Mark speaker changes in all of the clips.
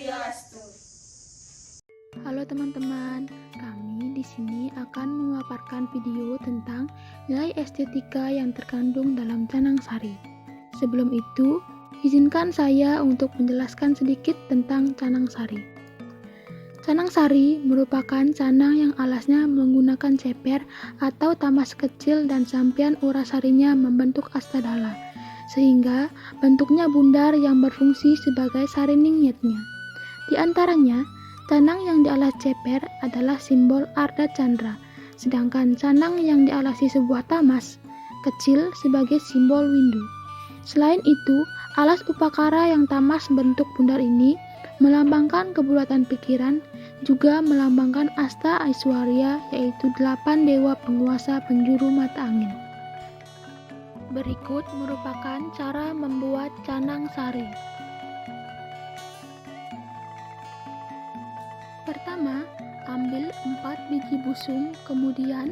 Speaker 1: Swastiastu.
Speaker 2: Halo teman-teman, kami di sini akan memaparkan video tentang nilai estetika yang terkandung dalam canang sari. Sebelum itu, izinkan saya untuk menjelaskan sedikit tentang canang sari. Canang sari merupakan canang yang alasnya menggunakan ceper atau tamas kecil dan sampian uras sarinya membentuk astadala, sehingga bentuknya bundar yang berfungsi sebagai sarining nyetnya. Di antaranya, canang yang dialas ceper adalah simbol Arda Candra, sedangkan canang yang dialasi sebuah tamas kecil sebagai simbol windu. Selain itu, alas upakara yang tamas bentuk bundar ini melambangkan kebulatan pikiran, juga melambangkan Asta Aiswarya, yaitu 8 dewa penguasa penjuru mata angin. Berikut merupakan cara membuat canang sari. Pertama, ambil 4 biji busung, kemudian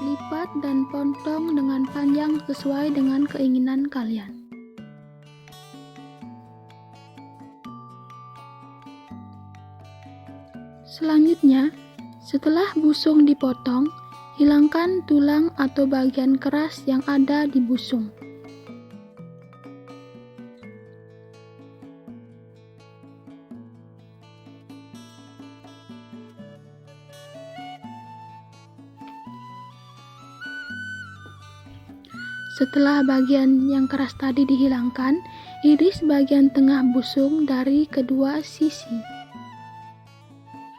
Speaker 2: lipat dan potong dengan panjang sesuai dengan keinginan kalian. Selanjutnya, setelah busung dipotong, hilangkan tulang atau bagian keras yang ada di busung. Setelah bagian yang keras tadi dihilangkan, iris bagian tengah busung dari kedua sisi.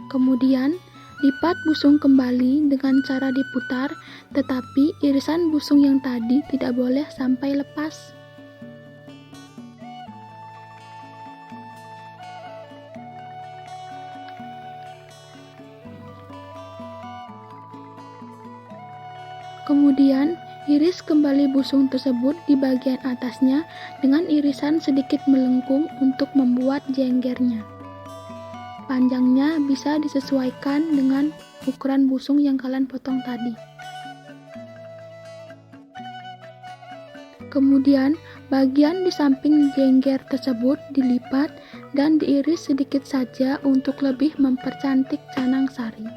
Speaker 2: Kemudian, lipat busung kembali dengan cara diputar, tetapi irisan busung yang tadi tidak boleh sampai lepas. Kemudian, iris kembali busung tersebut di bagian atasnya dengan irisan sedikit melengkung untuk membuat jenggernya. Panjangnya bisa disesuaikan dengan ukuran busung yang kalian potong tadi. Kemudian, bagian di samping jengger tersebut dilipat dan diiris sedikit saja untuk lebih mempercantik canang sari.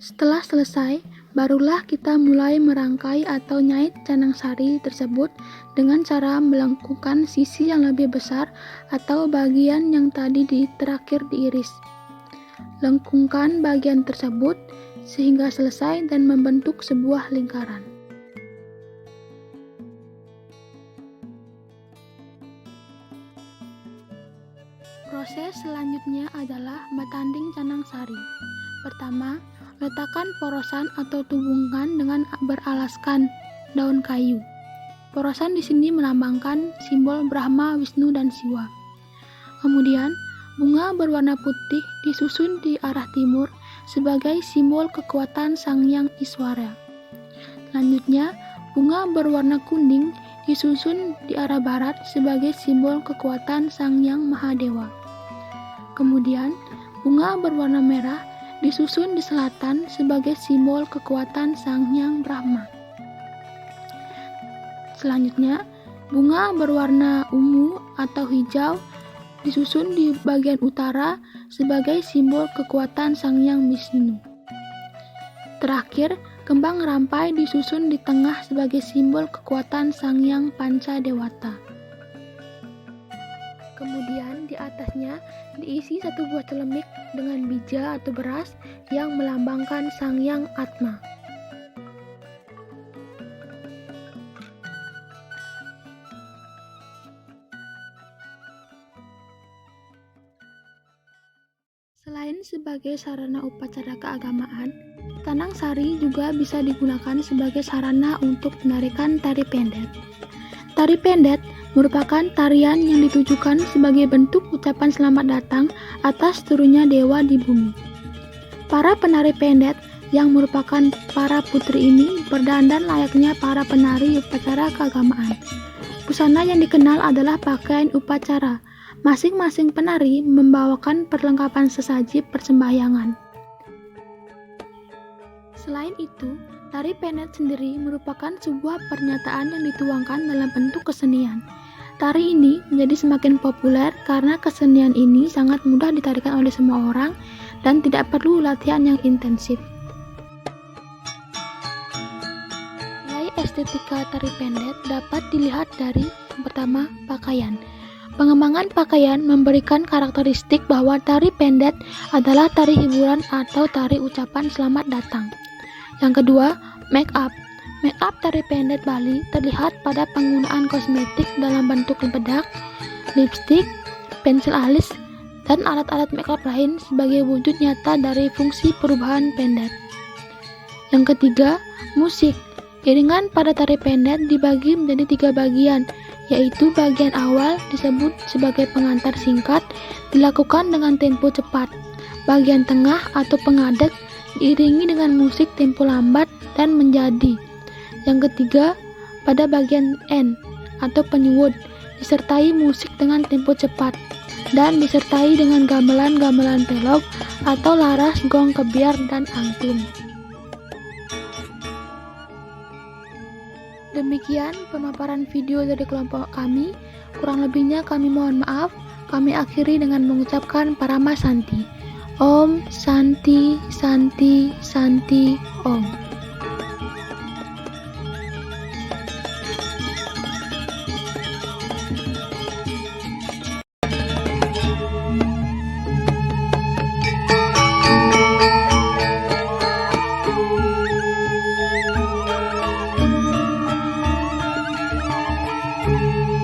Speaker 2: Setelah selesai, barulah kita mulai merangkai atau nyait canang sari tersebut dengan cara melengkungkan sisi yang lebih besar atau bagian yang tadi terakhir diiris. Lengkungkan bagian tersebut sehingga selesai dan membentuk sebuah lingkaran. Proses selanjutnya adalah metanding canang sari. Pertama, letakkan porosan atau tubungan dengan beralaskan daun kayu. Porosan di sini melambangkan simbol Brahma, Wisnu, dan Siwa. Kemudian, bunga berwarna putih disusun di arah timur sebagai simbol kekuatan Sang Hyang Iswara. Selanjutnya, bunga berwarna kuning disusun di arah barat sebagai simbol kekuatan Sang Hyang Mahadewa. Kemudian, bunga berwarna merah disusun di selatan sebagai simbol kekuatan Sang Hyang Brahma. Selanjutnya, bunga berwarna ungu atau hijau disusun di bagian utara sebagai simbol kekuatan Sang Hyang Wisnu. Terakhir, kembang rampai disusun di tengah sebagai simbol kekuatan Sang Hyang Pancadewata. Kemudian di atasnya diisi satu buah celemik dengan bija atau beras yang melambangkan Sang Hyang Atma. Selain sebagai sarana upacara keagamaan, canang sari juga bisa digunakan sebagai sarana untuk penarikan tari pendet. Tari pendet merupakan tarian yang ditujukan sebagai bentuk ucapan selamat datang atas turunnya dewa di bumi. Para penari pendet yang merupakan para putri ini berdandan layaknya para penari upacara keagamaan. Busana yang dikenal adalah pakaian upacara. Masing-masing penari membawakan perlengkapan sesaji persembahyangan. Selain itu, tari pendet sendiri merupakan sebuah pernyataan yang dituangkan dalam bentuk kesenian. Tari ini menjadi semakin populer karena kesenian ini sangat mudah ditarikan oleh semua orang dan tidak perlu latihan yang intensif. Nilai estetika tari pendet dapat dilihat dari yang pertama, pakaian. Pengembangan pakaian memberikan karakteristik bahwa tari pendet adalah tari hiburan atau tari ucapan selamat datang. Yang kedua, make up. Make up tari pendet Bali terlihat pada penggunaan kosmetik dalam bentuk bedak, lipstik, pensil alis, dan alat-alat make up lain sebagai wujud nyata dari fungsi perubahan pendet. Yang ketiga, musik. Iringan pada tari pendet dibagi menjadi 3 bagian, yaitu bagian awal disebut sebagai pengantar singkat, dilakukan dengan tempo cepat. Bagian tengah atau pengadek diiringi dengan musik tempo lambat dan menjadi. Yang ketiga, pada bagian end atau penyuwud disertai musik dengan tempo cepat dan disertai dengan gamelan-gamelan pelog atau laras, gong, kebiar, dan angklung. Demikian pemaparan video dari kelompok kami. Kurang lebihnya kami mohon maaf. Kami akhiri dengan mengucapkan Parama Santi. Om Santi Santi Santi Om.